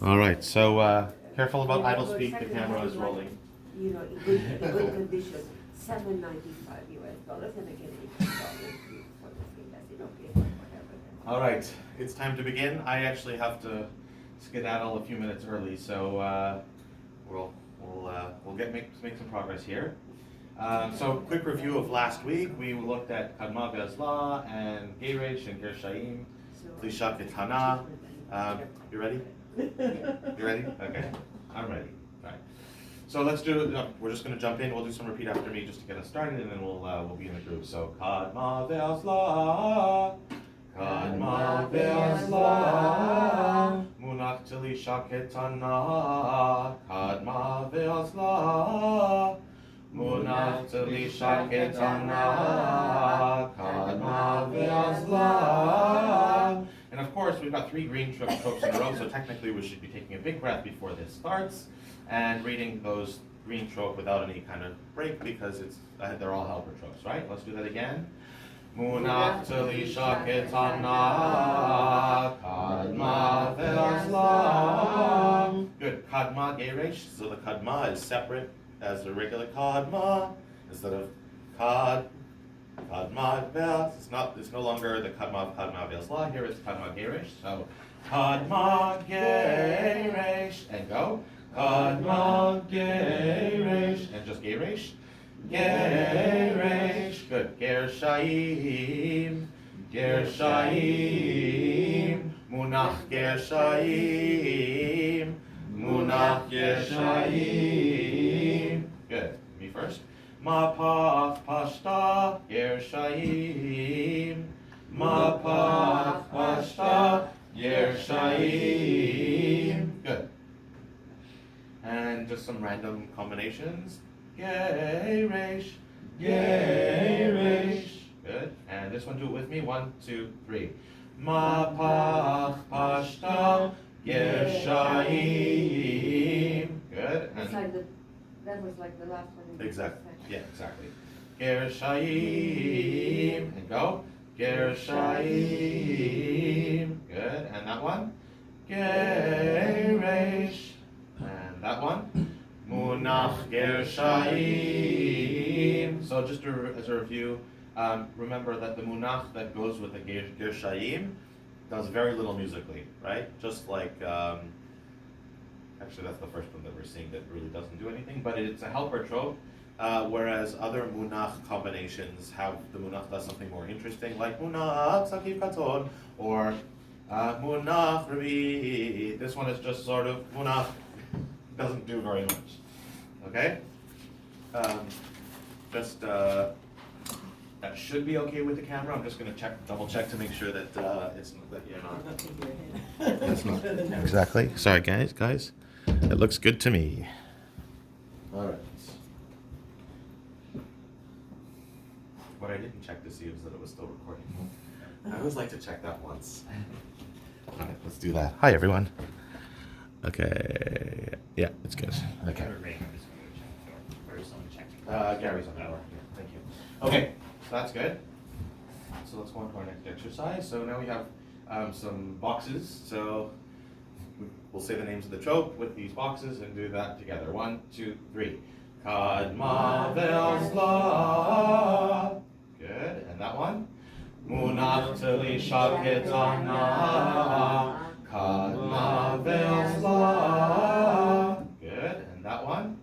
All right, so careful about idle speak. The camera is rolling. You know, in good condition, $795 and again $18 for the thing. That's it, okay, whatever. All right, it's time to begin. I actually have to skedaddle a few minutes early, so we'll make some progress here. So quick review of last week. We looked at Kadma and geireish and geir'shayim, Lisha Katana. You ready? You ready? Okay, I'm ready. All right. So let's do. We're just going to jump in. We'll do some repeat after me just to get us started, and then we'll be in the groove. So Kadma ve'asla, munach Lisha Katana. Kadma ve'asla, munach Lisha Katana. Kadma ve'asla. And of course, we've got 3 green tropes in a row, so technically we should be taking a big breath before this starts and reading those green trope without any kind of break because they're all helper tropes, right? Let's do that again. Munach Lisha Katana, Kadma ve'asla. Good. Kadma geireish. So the Kadma is separate as the regular Kadma instead of Kadma ve'as. It's no longer the Kadma ve'asla. Here it's Kadma geireish. So Kadma geireish and go. Kadma geireish and just geireish. Geireish. Good. Geir'shayim. Geir'shayim. Munach geir'shayim. Munach geir'shayim. Good. Me first. Mapach pashta geir'shayim. Mapach pashta geir'shayim. Good. And just some random combinations. Geireish, geireish. Good. And this one, do it with me. 1, 2, 3. Mapach pashta geir'shayim. Good. And That was like the last one. Exactly. Yeah, exactly. Geir'shayim. And go. Geir'shayim. Good. And that one. Geireish. And that one. Munach geir'shayim. So just as a review, remember that the munach that goes with the geir'shayim does very little musically, right? Just like, actually that's the first one that we're seeing that really doesn't do anything, but it's a helper trope, whereas other munach combinations have the munach does something more interesting, like munach zakeif Katon, or munach rabi. This one is just sort of munach, doesn't do very much. Okay? That should be okay with the camera. I'm just going to double check to make sure that that you're not. That's not exactly. Sorry, guys. It looks good to me. All right. What I didn't check to see was that it was still recording. I always like to check that once. All right, let's do that. Hi, everyone. Okay. Yeah, it's good. Okay. Gary's on the hour. Yeah, thank you. Okay, so that's good. So let's go on to our next exercise. So now we have some boxes. So we'll say the names of the trope with these boxes and do that together. 1, 2, 3. Kadma ve'asla. Good. And that one. Munach Lisha Katana. Kadma ve'asla. Good. And that one.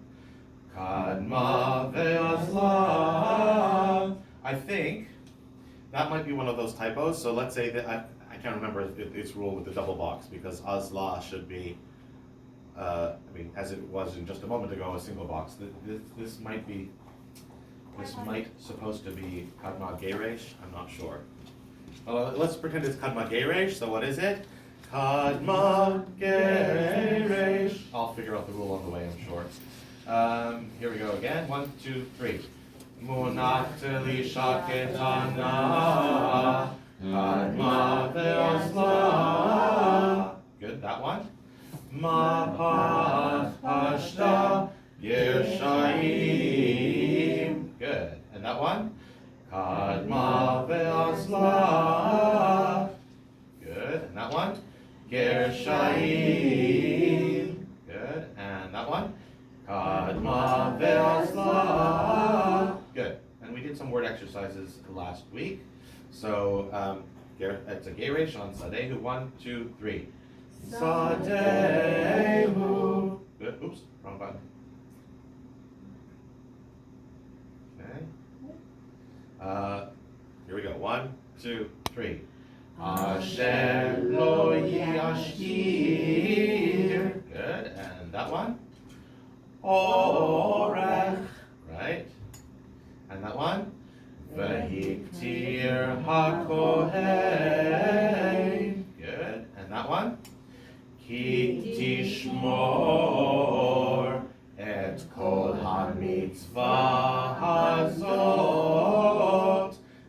Kadma ve'asla. I think that might be one of those typos. So let's say that I can't remember its rule with the double box because asla should be, as it was in just a moment ago, a single box. This might supposed to be Kadma geireish. I'm not sure. Let's pretend it's Kadma geireish. So what is it? Kadma geireish. I'll figure out the rule on the way, I'm sure. Here we go again. 1, 2, 3. Munach Lisha Katana. Kadma ve'asla. Good, that one. Mapach pashta geir'shayim. Good, and that one. Kadma ve'asla. Good, and that one. geir'shayim. Good. And that one? Kadma ve'asla. Good. And we did some word exercises last week. So it's a geireish on sadehu. 1, 2, 3. Sadehu. Good. Oops, wrong button. Okay. Here we go. 1, 2, 3. Hashem lo yashir. Good. And that one? Orech. Right. And that one? Vehiktir hakohen. Good. And that one? Ki tishmor et kol hamitzvah hazot.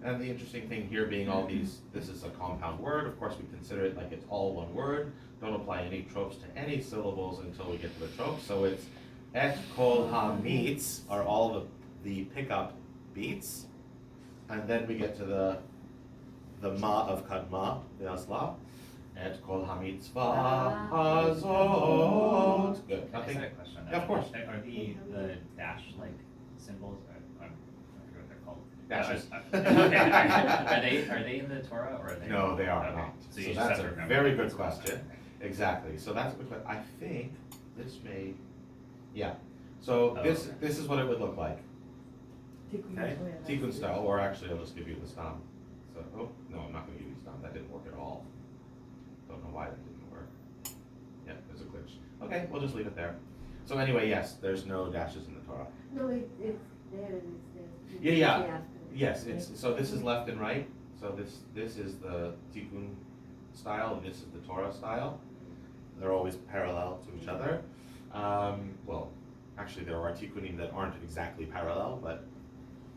And the interesting thing here being all these, this is a compound word. Of course, we consider it like it's all one word. Don't apply any tropes to any syllables until we get to the tropes. So it's et kol hamitz are all the pickup beats. And then we get to the ma of kadma, the asla. Et kol hamitzvah hazot. Good. I Nothing. had a question. Yeah, of course. Are the dash like symbols? I forget what they're called. Dashes. Okay. Are they in the Torah or are they? No, they are Okay. not. So So you just that's have to a remember. very good question. Exactly. So that's a good question. I think this may, yeah. So Oh, this okay. is what it would look like. Okay. Tikkun style, or actually I'll just give you the stam. So oh no, I'm not going to give you the stam. That didn't work at all. Don't know why that didn't work. Yeah, there's a glitch. Okay, we'll just leave it there. So anyway, yes, there's no dashes in the Torah. No, it's there and it's there. Yeah, yeah. After. Yes, it's so this is left and right. So this is the Tikkun style, and this is the Torah style. They're always parallel to each other. Well, actually, there are Tikkunim that aren't exactly parallel, but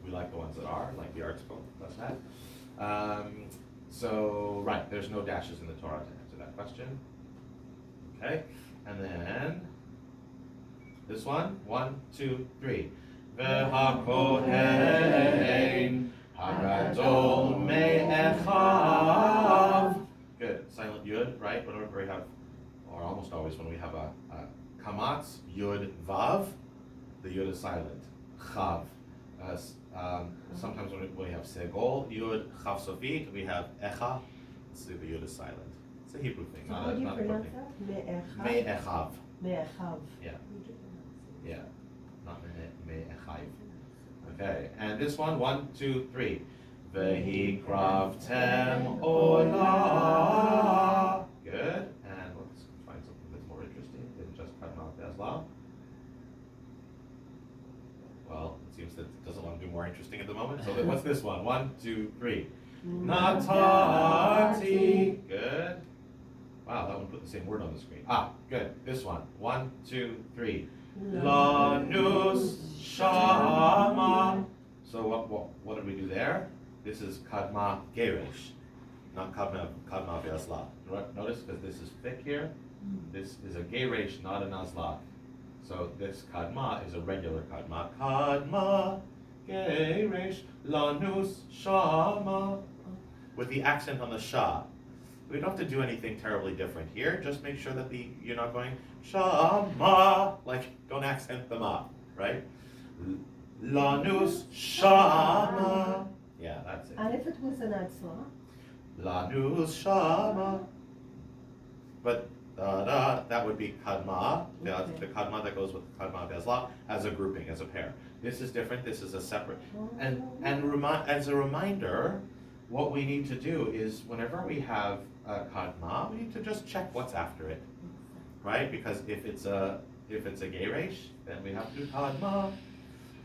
we like the ones that are, like the arts book does that. So right, there's no dashes in the Torah to answer that question. Okay, and then this one, 1, 2, 3. Ve'hakohen hagadol me'echav. Good. Silent yud, right? Whenever we have, or almost always when we have a kamatz, yud vav, the yud is silent. Chav. Sometimes when we have segol, yud chav sofit, we have echa, so the yud is silent. It's a Hebrew thing, So not how a do you not a pronounce thing. that? Me'echav. Me'echav. Yeah. Yeah. Not me'echav. Okay, and this one, 1, 2, 3. Vehikravtem olah. Good. And let's find something that's more interesting than just Kadma ve'asla. Well, it seems that it doesn't want to do more interesting at the moment. So what's this one? 1, 2, 3. Natati. Good. Wow, that one put the same word on the screen. Ah, good. This one. 1, 2, 3. Lanus shama. So what did we do there? This is kadma geireish, not kadma ve'asla. Notice because this is thick here. This is a geireish, not an asla. So this kadma is a regular kadma. Kadma geireish lanus shama, with the accent on the sha. We don't have to do anything terribly different here. Just make sure that you're not going shama, like don't accent the ma, right? Lanus shama. Yeah, that's it. And if it was an atzla? Lanus shama. But that would be kadma, the kadma that goes with kadma ve'asla as a grouping, as a pair. This is different. This is a separate. And as a reminder, what we need to do is whenever we have kadma, we need to just check what's after it, right? Because if it's a geireish, then we have to do kadma,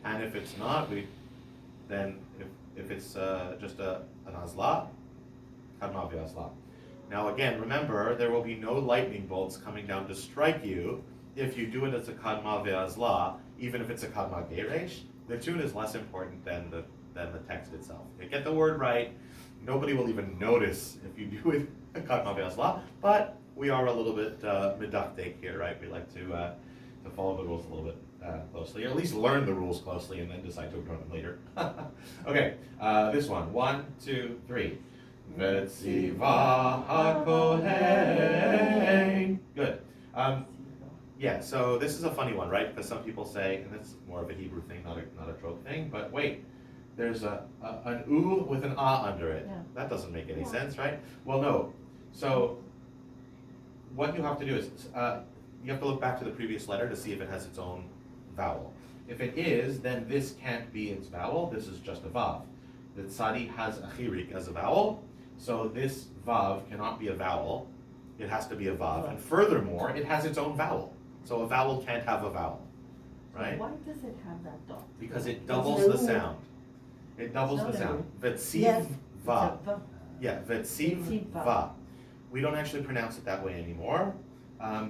and if it's not, then if it's just an asla, kadma ve'asla. Now again, remember there will be no lightning bolts coming down to strike you if you do it as a kadma ve'asla, even if it's a kadma geireish. The tune is less important than the text itself. You get the word right. Nobody will even notice if you do it a kadma ve'asla, but we are a little bit medactic here, right? We like to follow the rules a little bit closely, or at least learn the rules closely and then decide to ignore them later. Okay, this one, 1, 2, 3. Vetziva hakohen Yeah, so this is a funny one, right? Because some people say, and it's more of a Hebrew thing, not a trope thing, but wait, there's an U with an A under it. Yeah. That doesn't make any Yeah. sense, right? Well, no. So what you have to do is, you have to look back to the previous letter to see if it has its own vowel. If it is, then this can't be its vowel, this is just a Vav. The Tzadi has a chirik as a vowel, so this Vav cannot be a vowel, it has to be a Vav. And furthermore, it has its own vowel. So a vowel can't have a vowel, right? Why does it have that dot? Because it doubles the sound. It doubles the It's not sound. a Vetsiv Yes, va. it's a Yeah, vetsiv Vetsiv va. va. We don't actually pronounce it that way anymore,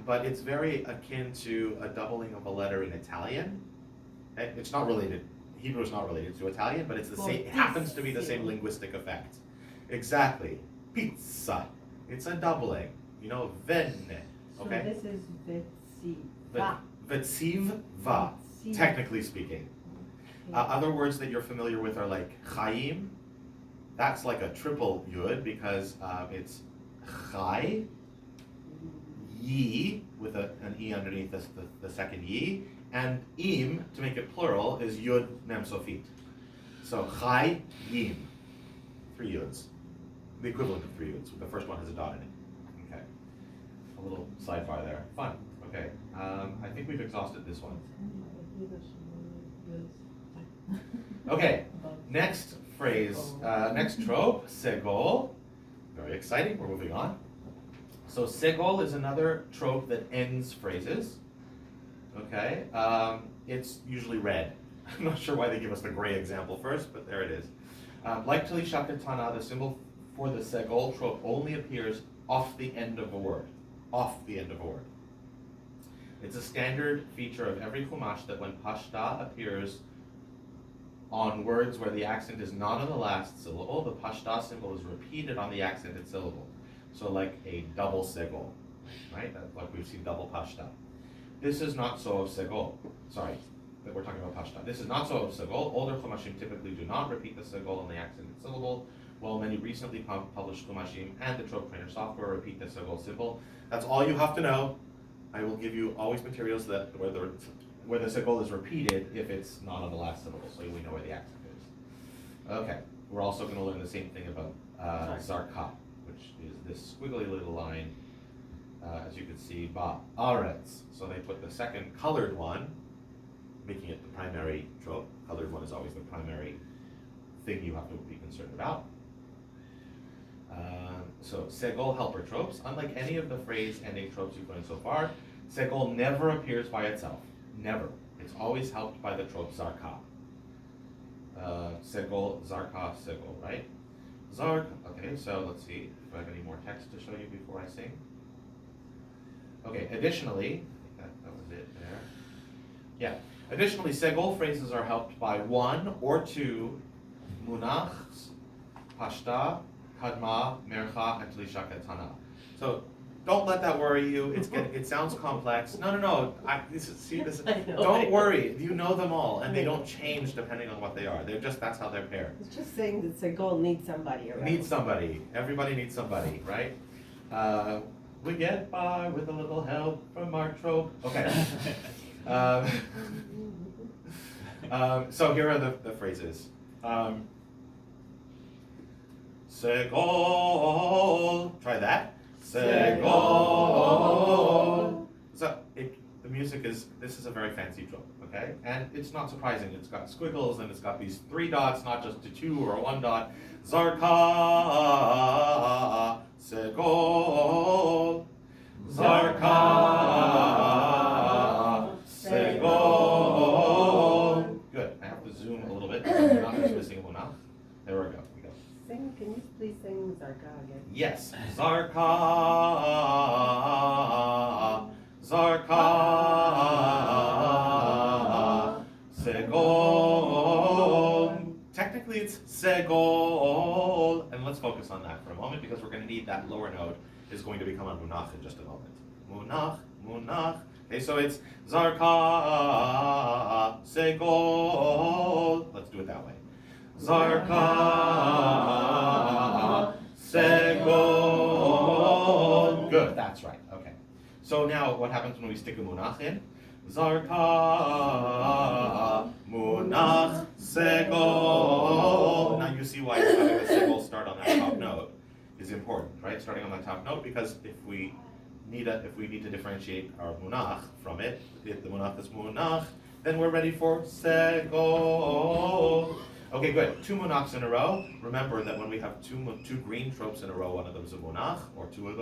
but it's very akin to a doubling of a letter in Italian. It's not related. Hebrew is not related to Italian, but it's the Well, same. It happens to be the pizza. same linguistic effect. Exactly. Pizza. It's a doubling. You know, venne. Okay. So this is Vetsiva. Vetsiv va. Vetsiv. Technically speaking. Other words that you're familiar with are like chayim. That's like a triple yud because it's chay, yi with an e underneath the second yi, and im to make it plural is yud mem sofit. So chay yim, 3 yuds, the equivalent of 3 yuds. The first one has a dot in it. Okay, a little sidebar there. Fun. Okay, I think we've exhausted this one. Okay, next phrase, next trope, segol. Very exciting, we're moving on. So segol is another trope that ends phrases. Okay, it's usually red. I'm not sure why they give us the gray example first, but there it is. Like Talisha Katana, the symbol for the segol trope only appears off the end of a word. Off the end of a word. It's a standard feature of every chumash that when pashta appears on words where the accent is not on the last syllable, the pashta symbol is repeated on the accented syllable. So like a double segol, right? Like we've seen double pashta. This is not so of segol. Sorry, that we're talking about pashta. This is not so of segol. Older chumashim typically do not repeat the segol on the accented syllable, while many recently published chumashim and the trope trainer software repeat the segol symbol. That's all you have to know. I will give you always materials that where the segol is repeated if it's not on the last syllable, so we know where the accent is. Okay, we're also going to learn the same thing about zarka, which is this squiggly little line, as you can see, ba'aretz. So they put the second colored one, making it the primary trope. Colored one is always the primary thing you have to be concerned about. So segol helper tropes. Unlike any of the phrase ending tropes you've learned so far, segol never appears by itself. Never. It's always helped by the trope zarka. Segol, zarka, segol, right? Zark. Okay, so let's see if I have any more text to show you before I sing. Okay, additionally, I think that was it there. Yeah. Additionally, segol phrases are helped by 1 or 2 munachs, pashta, Kadma, mercha, and Talisha Katana. So don't let that worry you. It sounds complex. No. Don't worry. You know them all, and they don't change depending on what they are. That's how they're paired. It's just saying that Segol needs somebody around. Needs somebody. Everybody needs somebody, right? We get by with a little help from our trope. Okay. So here are the phrases. Segol. Try that. Segol. So the music this is a very fancy trope, okay? And it's not surprising. It's got squiggles and it's got these 3 dots, not just a 2 or a 1 dot. Zarka. Segol. Zarka. Segol. Good. I have to zoom a little bit. I'm not just missing one now. There we go. Can you please sing Zarka again? Yes. Zarka. Zarka. Segol. Technically it's segol. And let's focus on that for a moment because we're going to need that lower note is going to become a munach in just a moment. Munach, munach. Okay, so it's zarka, segol. Let's do it that way. Zarka, segol. Good, that's right. Okay. So now what happens when we stick a munach in? Zarka, munach, segol. Now you see why having the segol start on that top note is important, right? Starting on that top note, because if we need to differentiate our munach from it, if the munach is munach, then we're ready for segol. Okay, good. 2 munachs in a row. Remember that when we have two green tropes in a row, one of them is a munach, or 3 of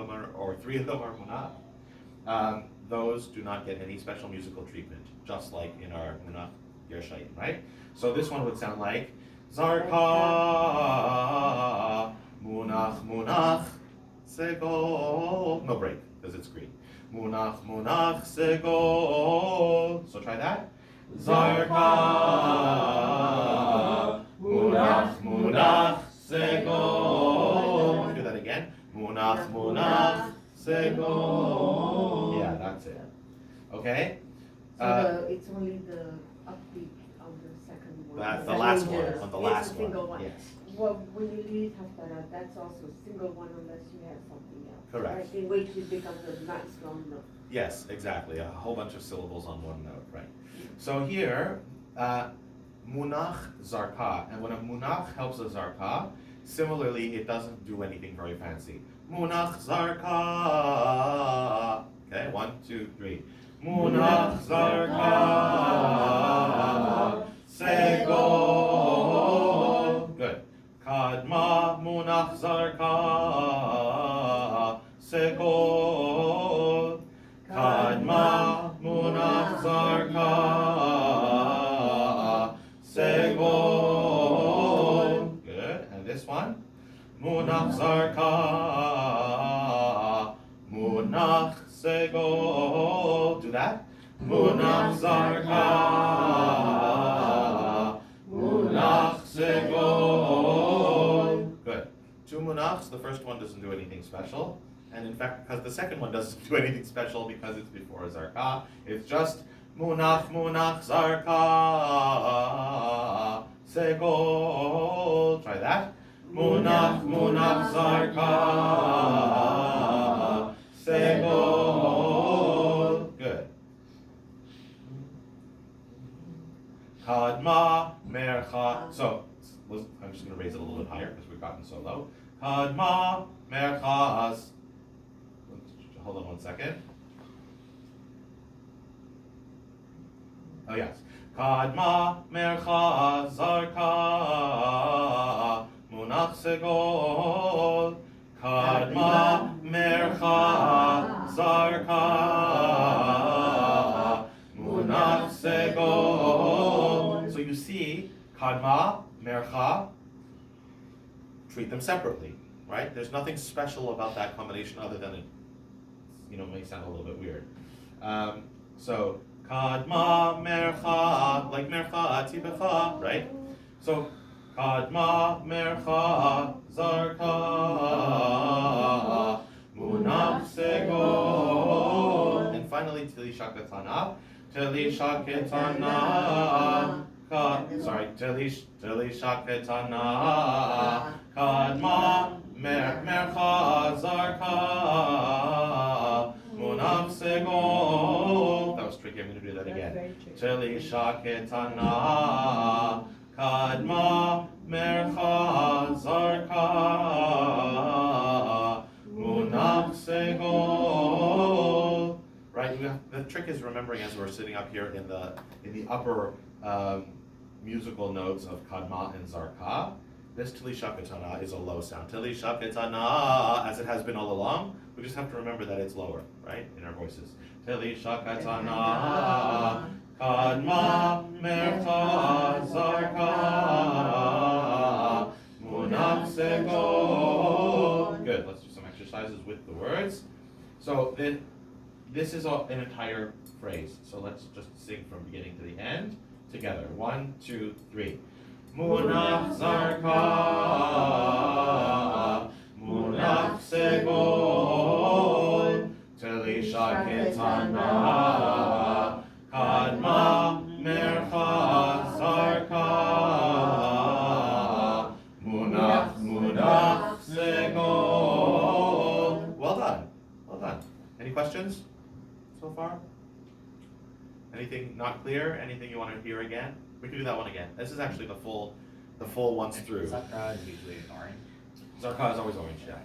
them are munach. Those do not get any special musical treatment, just like in our munach geir'shayim, right? So this one would sound like Zarka, munach, munach, segol. No break, because it's green. Munach, munach, segol. So try that. Zarka, munach, munach, segol. Do that again. Munach, munach, segol. Yeah, that's it. Okay? So it's only the upbeat on the second one. That's the That last one, changes. on the It's last a single one. one. Yes. Well, when you leave Haftara, that's also a single one unless you have something else. Correct. Right? In which it becomes a nice long note. Yes, exactly. A whole bunch of syllables on one note, right? So here, munach zarka, and when a munach helps a zarka, similarly, it doesn't do anything very fancy. Munach zarka. Okay, 1, 2, 3. Munach zarka. Segol. Good. Kadma munach zarka. Segol. Kadma munach zarka. Segol. Good. And this one? Munach zarka. Munach segol. Do that. Munach zarka. Munach segol. Good. 2 munachs. The first one doesn't do anything special. And in fact, because the second one doesn't do anything special because it's before zarka, it's just munach, munach, zarka, segol. Try that. Munach, munach, zarka, segol. Good. Kadma, mercha. So, I'm just going to raise it a little bit higher because we've gotten so low. Kadma, merchas. Hold on one second. Oh yes. Kadma mercha zarka munach segol. Kadma mercha zarka munach segol. So you see, kadma, mercha, treat them separately, right? There's nothing special about that combination other than it may sound a little bit weird. So, kadma mercha, like mercha tibecha, right? So, kadma mercha zarka munach segol. And finally, tili shaketana. Tili shaketana. Tili shaketana. Kadma mercha zarka. Munach segol. That was tricky. I'm going to do that again. Tili shaketana. Kadma mercha zarka. Munach segol. Right. The trick is remembering as we're sitting up here in the upper musical notes of kadma and zarka. This tili shaketana is a low sound. Tili shaketana, as it has been all along. We just have to remember that it's lower, right, in our voices. Tili shaketana, kadma mercha zarka, munach segol. Good. Let's do some exercises with the words. So then, this is an entire phrase. So let's just sing from beginning to the end together. 1, 2, 3. Munach zarka, munach segol, tili shaketana, kadma mercha zarka, munach segol. Well done. Any questions? so far? Anything not clear? Anything you want to hear again? We can do that one again. This is actually the full once through. Zakra is usually orange. Zarka is always orange, yeah.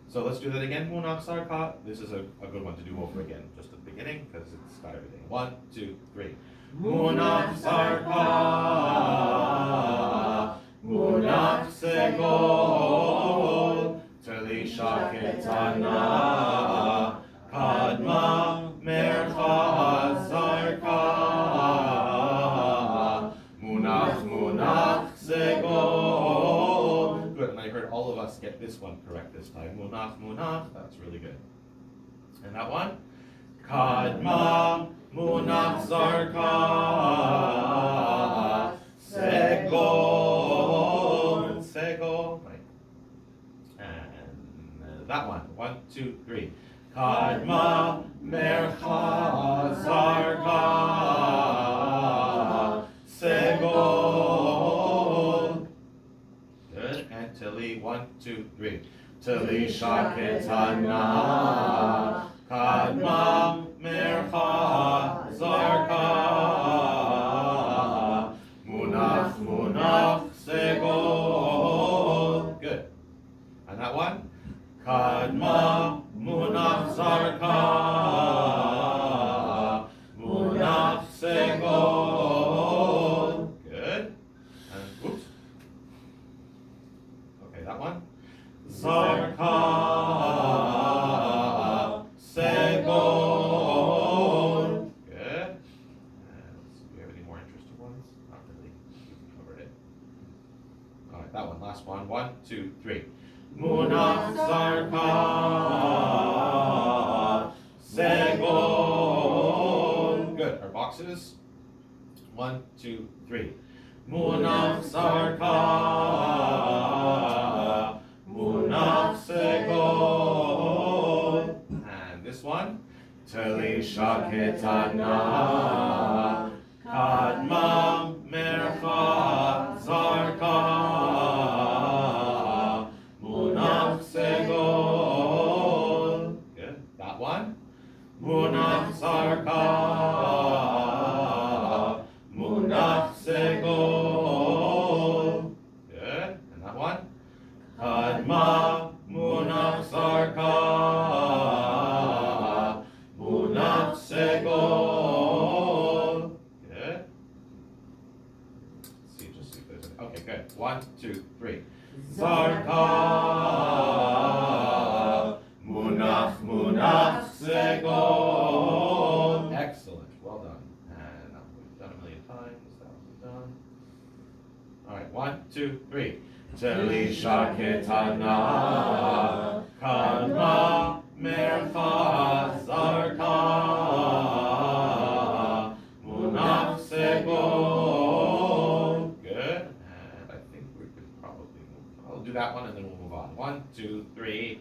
So let's do that again. Munach Zarka. This is a good one to do over again, just at the beginning, because it's got everything. 1, 2, 3. Munach Zarka. Munach Segol. Telisha Ketana. Kadma Mercha Zarka. Munach Segol. Good, and I heard all of us get this one correct this time. Munach, that's really good. And that one? Kadma Munach Zarka Segol. Right. And that one. 1, 2, 3. Kadma Mercha Zarka Segol. Good. And Tili. 1, 2, 3. Telisha Ketana. Kadma Mercha Zarka. Munach Segol. Good. And that one? Kadma Munach Zarka. Munach Segol. Good. And whoops. Okay, that one? Zarka Segol. Good. And let's see, do we have any more interesting ones? Not really. We've covered it. Alright, that one. Last one. 1, 2, 3. Munach Zarka Segol. Good. Our boxes. 1, 2, 3. Munach Zarka Munach Segol. And this one? Telisha Ketana. Kadma Mercha Zarka. Munach Segol. Good. That one? Munach Zarka. Munach Segol. Good. And that one? Kadma Munach Zarka. Munach Segol. Good. Let's see, just see if there's okay, good. 1, 2, 3. Zarka. Munach Segol. Excellent. Well done. And we've done a million times. That was done. All right. 1, 2, 3. Telisha Ketana. Kadma Mercha Zarka. Munach Segol. Good. And I think we could probably move. I'll do that one and then we'll move on. 1, 2, 3.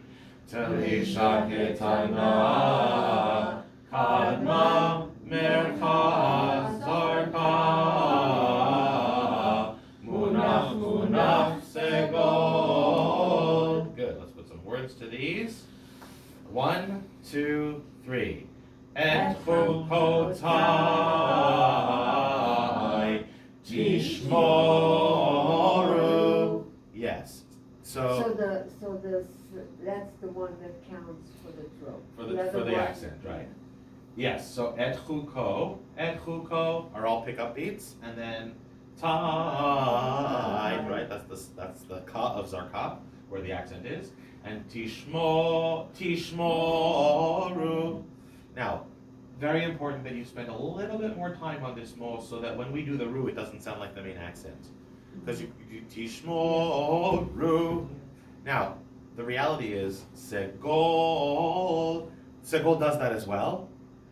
Telisha Ketana. Kadma Mercha Zarka. Munach Segol. Good. Let's put some words to these. 1, 2, 3. Et chukotai tishmoru. Yes. So that's the one that counts for the throat. for the accent, right? Yes. So et chuko are all pickup beats, and then tai, right? That's the ka of zarka, where the accent is, and tishmoru. Now, very important that you spend a little bit more time on this mo, so that when we do the ru, it doesn't sound like the main accent, because you tishmoru. Now, the reality is segol does that as well,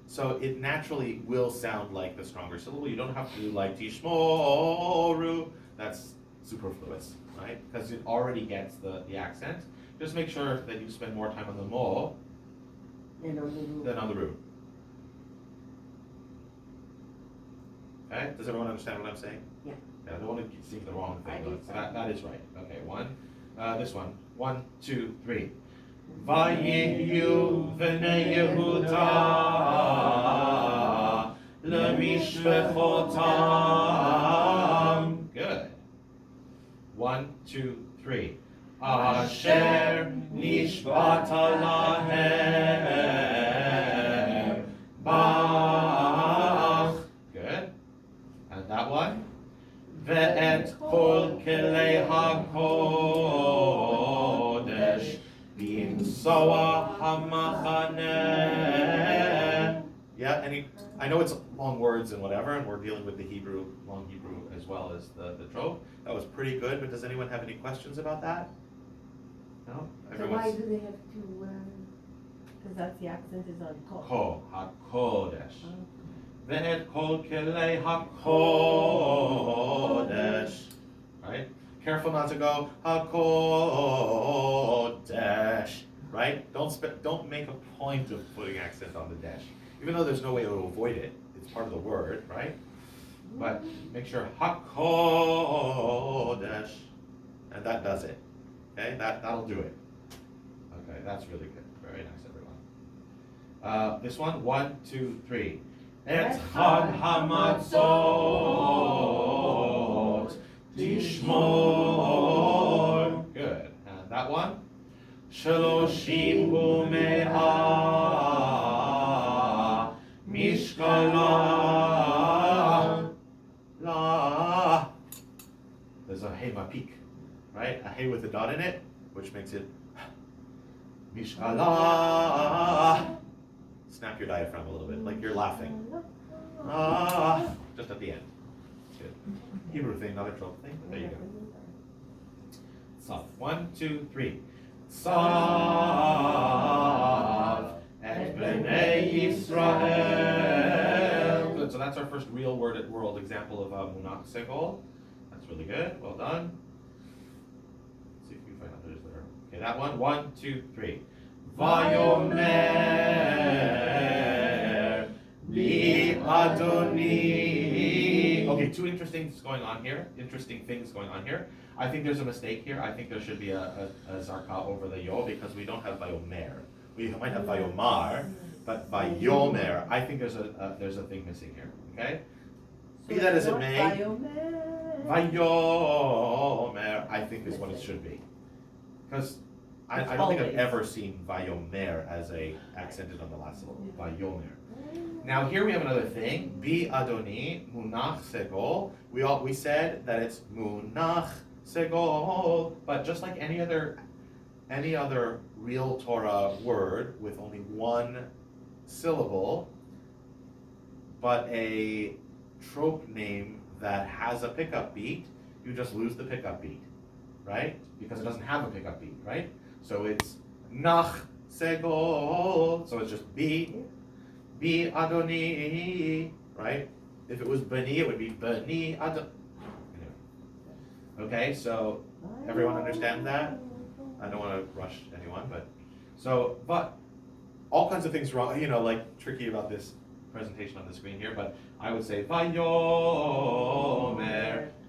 so it naturally will sound like the stronger syllable. You don't have to do like tishmoru. That's superfluous, right? Because it already gets the accent. Just make sure that you spend more time on the mo than on the ru. Okay? Does everyone understand what I'm saying? Yeah. I don't want to sing the wrong thing. I do. So that is right. Okay, this one. 1, 2, 3. Vayiyu v'nei Yehuda mishpechotam. Good. 1, 2, 3. Asher nishbata lahem bach. Good. And that one. Ve'et kol kelei hakodesh b'imsoa hamachaneh. Yeah, I know it's long words and whatever, and we're dealing with the Hebrew, long Hebrew, as well as the trope. That was pretty good, but does anyone have any questions about that? No? So why do they have to, Because that's the accent is on ko. Ko, hakodesh. Ve'et kol kelei hakodesh. Right? Careful not to go hakodesh. Right? Don't make a point of putting accent on the dash. Even though there's no way to avoid it. It's part of the word, right? But make sure hakodesh. And that does it. Okay? That'll do it. Okay, that's really good. Very nice, everyone. This one, 1, 2, 3. Et chag hamatzot tishmor. Good. And that one. Shaloshim u'me'ah mishkala la. There's a hey mapik, right? A hey with a dot in it, which makes it mishkala. Snap your diaphragm a little bit, like you're laughing. Just at the end. Good. Hebrew thing, not a trope thing. There you go. Sav. 1, 2, 3. Sav et b'nei Yisrael. Good. So that's our first real world example of munach segol. That's really good. Well done. Let's see if we can find others that are. Okay, that one. 1, 2, 3. Vayomer bi Adoni. Okay, two interesting things going on here. I think there's a mistake here. I think there should be a zarka over the yo because we don't have vayomer. We might have vayomar, but vayomer. I think there's a thing missing here. Okay. So Be that as it not may, vayomer I think is what it should be, because I don't think I've ever seen vayomer as a accented on the last syllable. Vayomer. Now here we have another thing. Bi Adoni munach segol. We said that it's munach segol, but just like any other real Torah word with only one syllable, but a trope name that has a pickup beat, you just lose the pickup beat, right? Because it doesn't have a pickup beat, right? So it's nach segol, so it's just bi Adoni, right? If it was bani, it would be bani Adoni. Okay, so everyone understand that? I don't want to rush anyone, but all kinds of things wrong, like tricky about this presentation on the screen here, but I would say Vayomer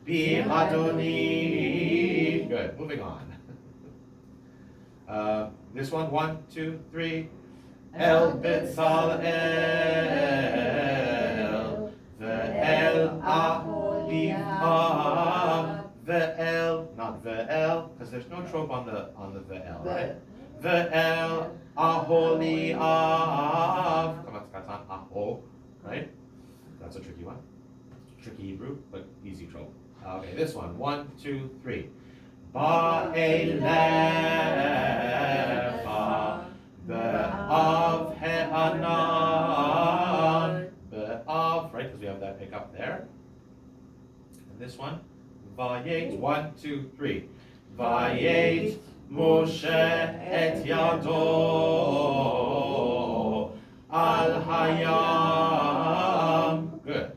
bi Adoni. Good, moving on. This one, 1, 2, 3. El Betzalel, Ve'el Aholivav, Ve'el, not Ve'el, because there's no trope on the Ve'el, right? Ve'el Aholivav, come on, Katon, Aho, right? That's a tricky one. Tricky Hebrew, but easy trope. Okay, this one, 1, 2, 3. Ba'elecha. Be'av he'anan. Be'av, right? Because we have that pick up there. And this one, Vayet. 1, 2, 3. Vayet Moshe et yado al hayam. Good.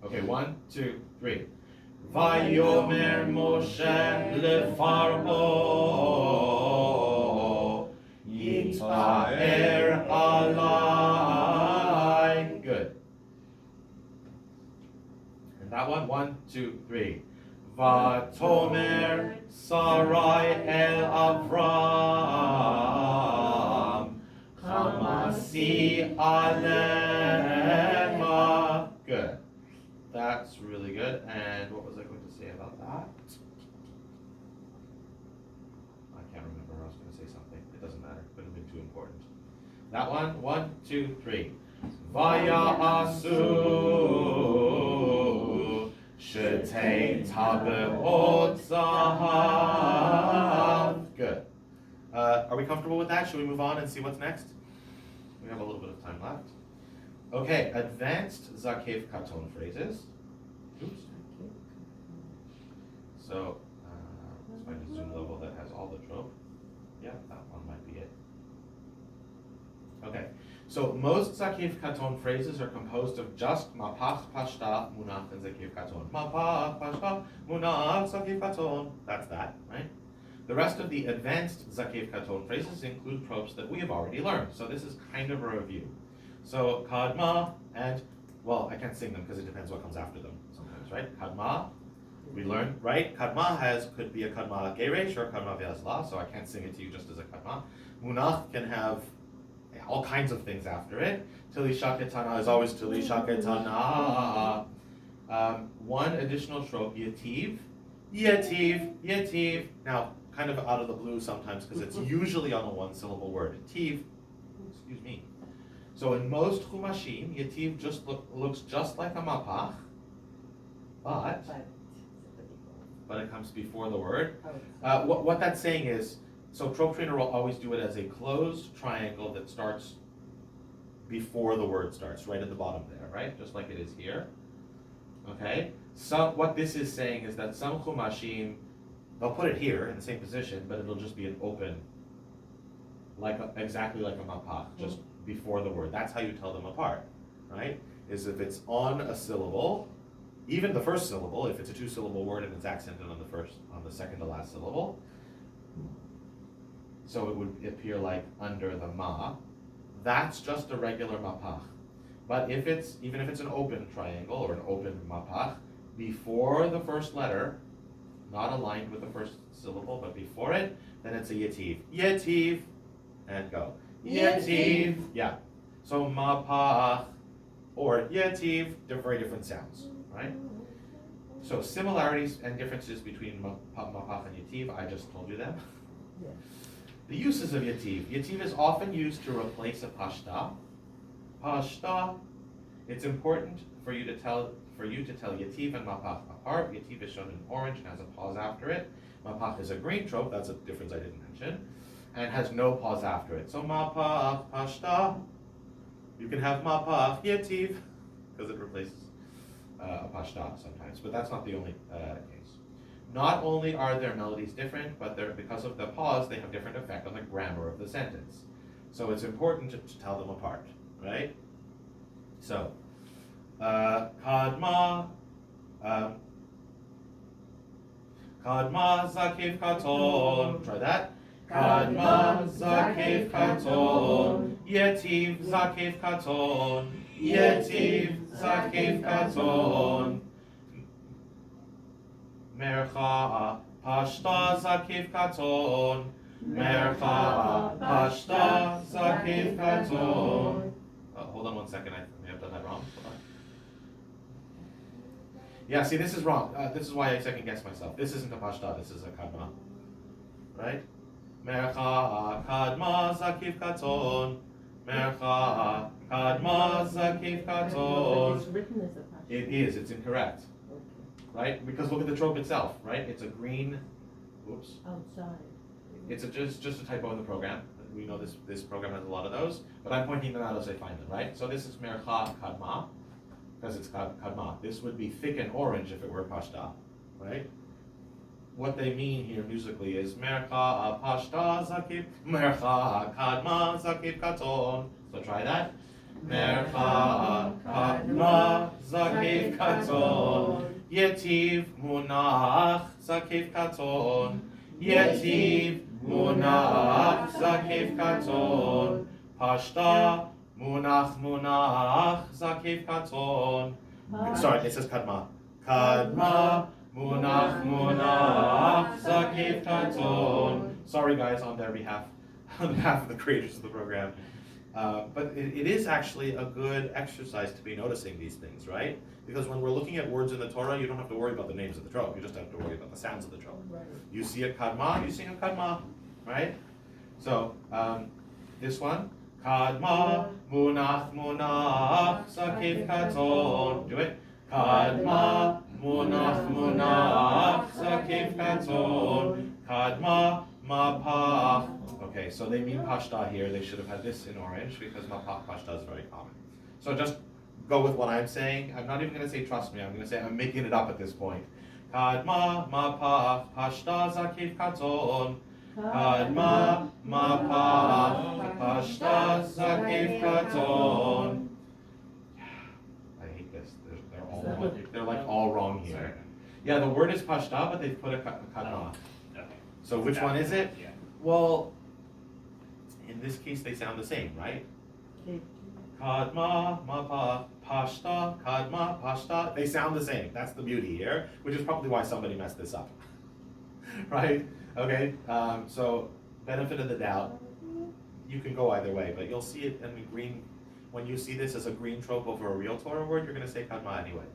Okay, 1, 2, 3. Vayomer Moshe leFaro Yita'er alai. Good. And that one, 1, 2, 3. Vatomer Sarai el Avram Chamas Asi Alecha. Good. That's really good. And what was I going to say about that? I can't remember. I was going to say something. It doesn't matter. Couldn't have been too important. That one. 1, 2, 3. Vaya asu shetei tabeot zahav. Good. Are we comfortable with that? Should we move on and see what's next? We have a little bit of time left. Okay, advanced zakeif Katon phrases. Oops. So, let's find a zoom level that has all the trope. Yeah, that one might be it. Okay, so most zakeif Katon phrases are composed of just mapach, pashta, munach, and zakeif Katon. Mapach, pashta, munach, zakeif Katon. That's that, right? The rest of the advanced zakeif Katon phrases include tropes that we have already learned. So this is kind of a review. So Kadma and, well, I can't sing them because it depends what comes after them sometimes, right? Kadma, we learned, right? Kadma could be a Kadma geireish or a Kadma ve'azla, so I can't sing it to you just as a Kadma. Munach can have all kinds of things after it. Tilisha ketana is always tilisha ketana. One additional trope, yativ, yativ, yativ. Now, kind of out of the blue sometimes because it's usually on a one-syllable word. Yativ, excuse me. So in most chumashim, yativ just looks just like a mapach, but it comes before the word. What that's saying is, so trope trainer will always do it as a closed triangle that starts before the word starts, right at the bottom there, right? Just like it is here. Okay? So what this is saying is that some chumashim, they'll put it here in the same position, but it'll just be an open, exactly like a mapach, just before the word. That's how you tell them apart, right? Is if it's on a syllable, even the first syllable, if it's a two-syllable word and it's accented on the second to last syllable, so it would appear like under the ma, that's just a regular mapach. But even if it's an open triangle or an open mapach, before the first letter, not aligned with the first syllable, but before it, then it's a yativ. Yativ, and go. Yativ, yeah. So mapach or yativ, they're very different sounds, right? So similarities and differences between mapach and yativ, I just told you them. Yeah. The uses of yativ. Yativ is often used to replace a pashta. Pashta. It's important for you to tell yativ and mapach apart. Yativ is shown in orange and has a pause after it. Mapach is a green trope. That's a difference I didn't mention, and has no pause after it. So mapach pashta. You can have mapach yativ because it replaces a pashta sometimes, but that's not the only case. Not only are their melodies different, but because of the pause, they have different effect on the grammar of the sentence. So it's important to tell them apart, right? So, Kadma, zakeif Katon. Try that. Kadma, zakeif Katon. Yativ, zakeif Katon. Yativ, zakeif Katon. Mercha pashta zakeif Katon. Mercha pashta zakeif Katon. Hold on 1 second, I may have done that wrong. Hold on. Yeah, see, this is wrong. This is why I second guess myself. This isn't a pashta, this is a kadma. Right? Mercha kadma zakeif Katon. Mercha kadma zakeif Katon. It's written as a pashta. It is, it's incorrect. Right? Because look at the trope itself, right? It's a green, whoops. Outside. It's just a typo in the program. We know this program has a lot of those, but I'm pointing them out as I find them, right? So this is mercha kadma, because it's kadma. This would be thick and orange if it were pashta, right? What they mean here musically is mercha pashta zakeif, mercha kadma zakeif Katon. So try that. Mercha kadma zakeif Katon. Yativ munach zakeif Katon. Yativ munach zakeif Katon. Pashta munach zakeif Katon. Sorry, it says kadma. Kadma munach zakeif Katon. Sorry guys, on behalf of the creators of the program. But it is actually a good exercise to be noticing these things, right? Because when we're looking at words in the Torah, you don't have to worry about the names of the Torah, you just have to worry about the sounds of the Torah. Right. You see a Kadma, you sing a Kadma, right? So, this one, Kadma, Munach, zakeif, Katon. Do it. Kadma, Munach, zakeif, Katon. Kadma, Mapach. Okay, so they mean Pashta here. They should have had this in orange because Mapach Pashta is very common. So just go with what I'm saying. I'm not even going to say trust me. I'm going to say I'm making it up at this point. Kadma, Mapach, Pashta, zakeif, Katon. Kadma, Mapach, Pashta, zakeif, Katon. I hate this. They're like all wrong here. Sorry. Yeah, the word is Pashta, but they've put a Kadma. Okay. So which one is it? Yeah. Well, in this case, they sound the same, right? Kadma, Mapach, Pashta, Kadma, Pashta. They sound the same. That's the beauty here, which is probably why somebody messed this up. Right? Okay, so benefit of the doubt, you can go either way, but you'll see it in the green. When you see this as a green trope over a real Torah word, you're going to say Kadma anyway.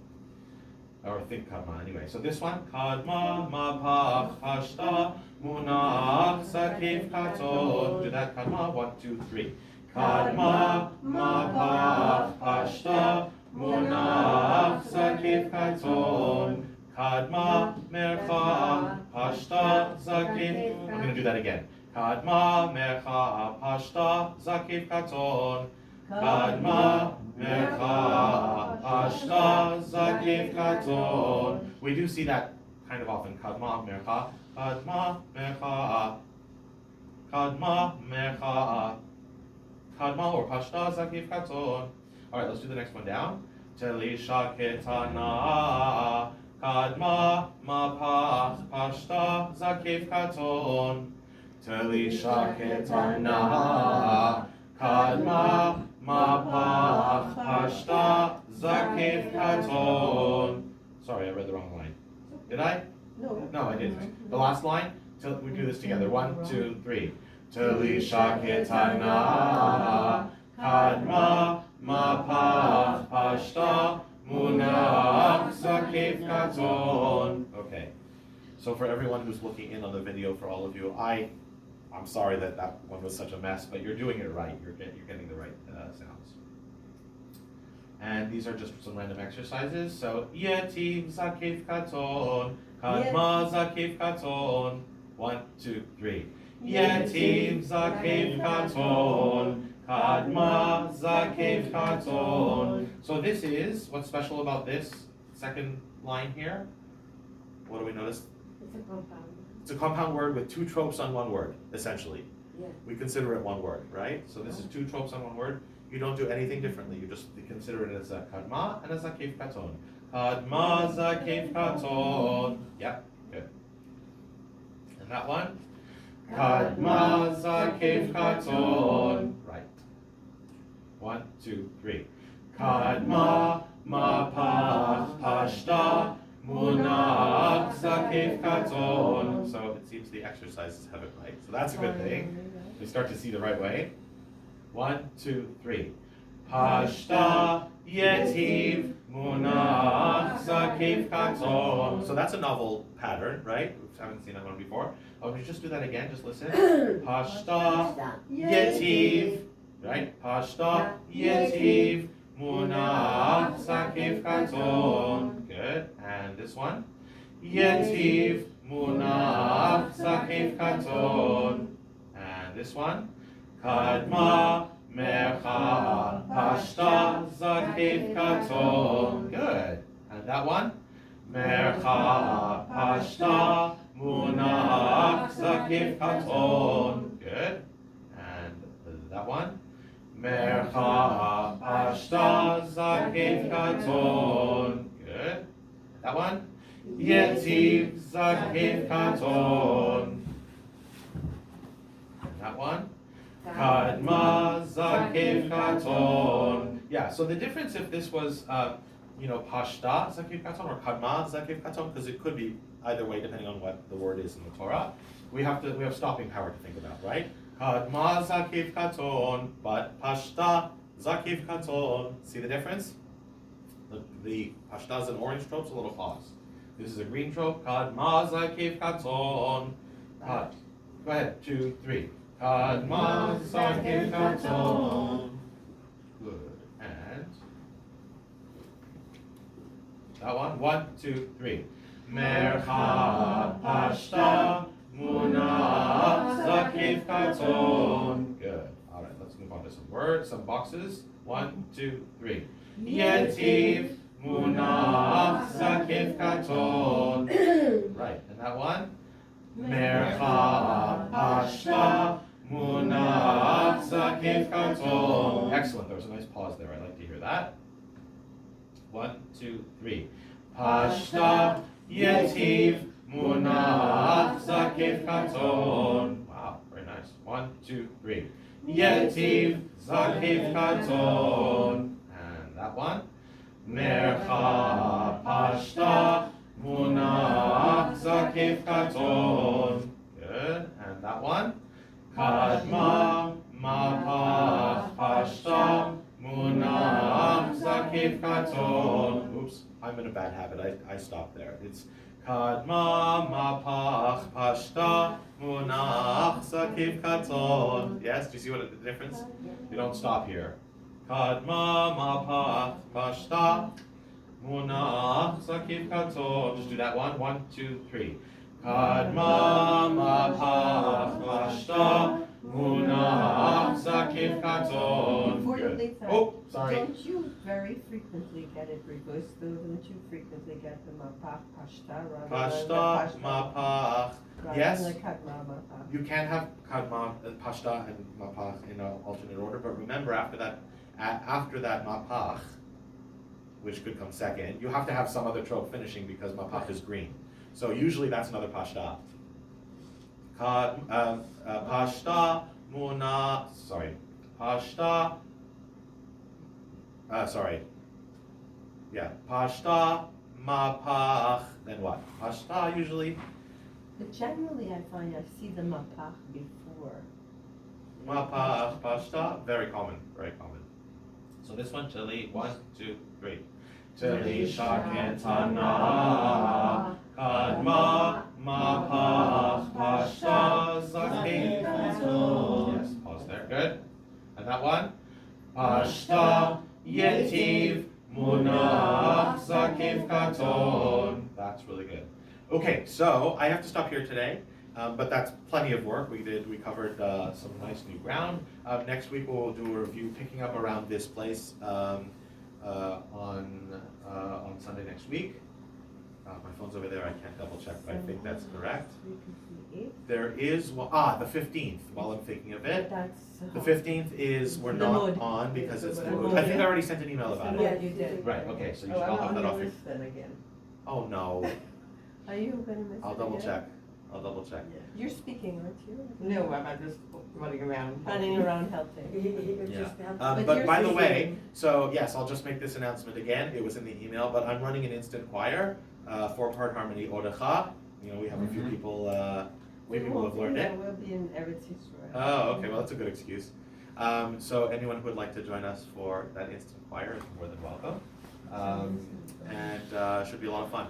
Or think Kadma anyway. So this one, Kadma, Mapach, Pashta, Munach, zakeif, Katon. Do that, Kadma, 1, 2, 3. Kadma, Mapach, Pashta, Munach, zakeif, Katon. Kadma, Mercha, Pashta, zakeif. I'm going to do that again. Kadma, Mercha, Pashta, zakeif, Katon. Kadma, Mercha, Pashta, zakeif, Katon. We do see that kind of often. Kadma, Mercha, Kadma, Mercha, Kadma, Mercha, Kadma or Pashta, zakeif, Katon. All right, let's do the next one down. Telisha ketana, Kadma, Mapach, Pashta, zakeif, Katon. Telisha ketana, Kadma, Mapach, Pashta, zakeif, Katon. Sorry, I read the wrong line. Did I? No. No, I didn't. The last line, till we do this together. 1, 2, 3. Telisha ketana, Kadma, Mapach, Pashta, Munach, zakeif, Katon. Okay. So for everyone who's looking in on the video, for all of you, I'm sorry that one was such a mess, but you're doing it right. You're getting the right sounds. And these are just some random exercises. So Yetiv, zakeif, Katon. Kadma, zakeif, Katon. 1, 2, 3. Yetiv, zakeif, Katon. Kadma, zakeif, Katon. So this is, what's special about this second line here? What do we notice? It's a compound. It's a compound word with 2 tropes on one word, essentially. Yeah. We consider it one word, right? So this is 2 tropes on one word. You don't do anything differently. You just consider it as a kadma and a zakeif, Katon. Kadma, zakeif, Katon. Yep, good. And that one? Kadma, zakeif, Katon. Right. 1, 2, 3. Kadma, Mapach, Pashta, Munach, zakeif, Katon. So it seems the exercises have it right. So that's a good thing. We start to see the right way. 1, 2, 3. Pashta, Yetiv, Munach, zakeif, Katon. So that's a novel pattern, right? We haven't seen that one before. Oh, would you just do that again? Just listen. Pashta, Yetiv. Right? Pashta, Yetiv, Munach, zakeif, Katon. Good. And this one? Yetiv, Munach, zakeif, Katon. And this one? Kadma, Mercha, Pashta, zakeif, Katon. Good. And that one? Mercha, Pashta, Munach, zakeif, Katon. Good. And that one? Mercha, Pashta, zakeif, Katon. Good. That one? Yetiv, zakeif, Katon. And that one? Kadma, zakeif, Katon. Yeah, so the difference if this was, Pashta, zakeif, Katon, or Kadma, zakeif, Katon, because it could be either way depending on what the word is in the Torah. We have stopping power to think about, right? Kadma zakeif Katon, but pashta zakeif Katon. See the difference? The pashta is an orange trope, so a little pause. This is a green trope. Kadma zakeif Katon. Go ahead, 2, 3. Kadma zakeif Katon. Good. And that one. 1, 2, 3. Mercha pashta munach zakeif Katon. Good. All right, let's move on to some words, some boxes. 1, 2, 3. Yetiv munach zakeif Katon. Right, and that one. Mercha pashta munach zakeif Katon. Excellent. There was a nice pause there. I'd like to hear that. 1, 2, 3. Pashta yetiv munach zakeif Katon. Wow, very nice. 1, 2, 3. Yetiv zakeif Katon. And that one. Mercha pashta munach zakeif Katon. Good. And that one. Kadma mapach pashta munach zakeif Katon. Oops, I'm in a bad habit. I stopped there. It's Kadma mapach pashta munach zakeif Katon. Yes, do you see what the difference? You don't stop here. Kadma mapach pashta munach zakeif Katon. Just do that one. 1, 2, 3. Kadma mapach pashta munach zakeif Katon. Before you Good. leave that, Oh, sorry. don't you very frequently get it reversed though? Don't you frequently get the mapach pashta rather Pashta than mapach. rather Yes. than the kadma mapach? You can have kadma, pashta, and mapach in an alternate order, but remember after that mapach, which could come second, you have to have some other trope finishing because mapach is green. So usually that's another pashta. Pashta muna. Pashta. Yeah. Pashta mapach. Then what? Pashta usually. But generally I find I see the mapach before. Mapach pashta. Very common. Very common. So this one, Chili. 1, 2, 3. Chili shaketana. Kadma mapach pashta zakeif Katon. Yes, pause there. Good. And that one? Pashta yetiv munach zakeif Katon. That's really good. Okay, so I have to stop here today, but that's plenty of work. We covered some nice new ground. Next week we'll do a review, picking up around this place on Sunday next week. My phone's over there. I can't double check, but I think that's correct. There is the 15th. While I'm thinking of it, the 15th is we're not on because it's. I think I already sent an email about Yeah, it. you did. Right. Okay. So you Oh, should all have that off. then again. Oh no. Are you gonna miss it I'll double again? check. I'll double check. You're speaking, aren't you? No, I'm just running around. Running around helping. He was Yeah. just helping. But But you're by the way, speaking. so yes, I'll just make this announcement again. It was in the email, but I'm running an instant choir, 4-part harmony Odecha. You know, we have a few people who have learned it. We'll be in Eretz Yisrael. Oh, okay. Well, that's a good excuse. So anyone who would like to join us for that instant choir is more than welcome, and should be a lot of fun.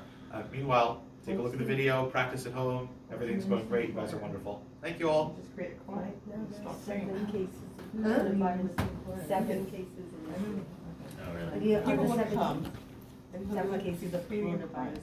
Meanwhile, take a look at the video, practice at home. Everything's going great. You guys are wonderful. Thank you all. Just create a quiet. Right now, Stop there's saying 7 that. cases of Huh? coronavirus. 7 cases in Oh, really? India. People On the want to 17th. come. 7 cases of coronavirus